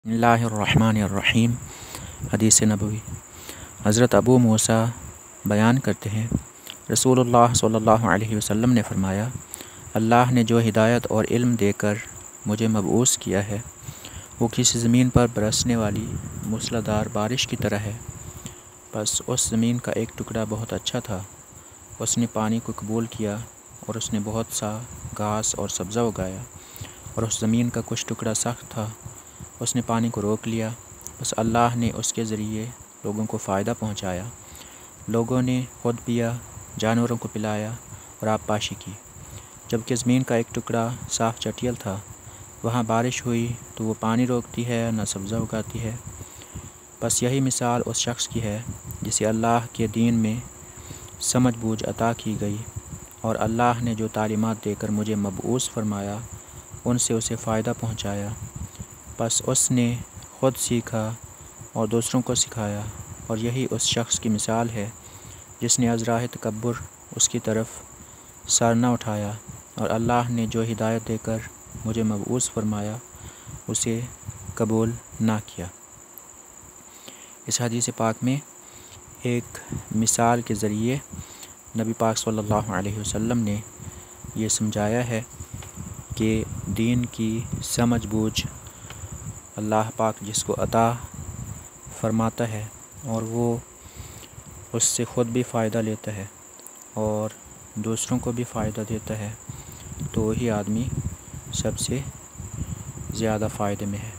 बिस्मिल्लाहिर्रहमानिर्रहीम। हदीस नबवी। हज़रत अबू मूसा बयान करते हैं, रसूलुल्लाह सल्लल्लाहु अलैहि वसल्लम ने फ़रमाया, अल्लाह ने जो हिदायत और इल्म देकर मुझे मबऊस किया है वो किसी ज़मीन पर बरसने वाली मूसलाधार बारिश की तरह है। बस उस ज़मीन का एक टुकड़ा बहुत अच्छा था, उसने पानी को कबूल किया और उसने बहुत सा घास और सब्ज़ा उगाया। और उस ज़मीन का कुछ टुकड़ा सख्त था, उसने पानी को रोक लिया। बस अल्लाह ने उसके ज़रिए लोगों को फ़ायदा पहुँचाया। लोगों ने खुद पिया, जानवरों को पिलाया और आबपाशी की। जबकि ज़मीन का एक टुकड़ा साफ़ चटियल था, वहाँ बारिश हुई तो वो पानी रोकती है न सब्ज़ा उगाती है। बस यही मिसाल उस शख्स की है जिसे अल्लाह के दीन में समझ बूझ अता की गई और अल्लाह ने जो तालीमात देकर मुझे मबऊस फ़रमाया उनसे उसे फ़ायदा पहुँचाया। बस उसने ख़ुद सीखा और दूसरों को सिखाया, और यही उस शख्स की मिसाल है जिसने अज़राह तकब्बुर उसकी तरफ सर न उठाया और अल्लाह ने जो हिदायत देकर मुझे मबऊस फ़रमाया उसे कबूल ना किया। इस हदीस पाक में एक मिसाल के ज़रिए नबी पाक सल्लल्लाहु अलैहि वसल्लम ने ये समझाया है कि दीन की समझ बूझ अल्लाह पाक जिसको अता फ़रमाता है और वो उससे ख़ुद भी फ़ायदा लेता है और दूसरों को भी फ़ायदा देता है, तो वही आदमी सबसे ज़्यादा फ़ायदे में है।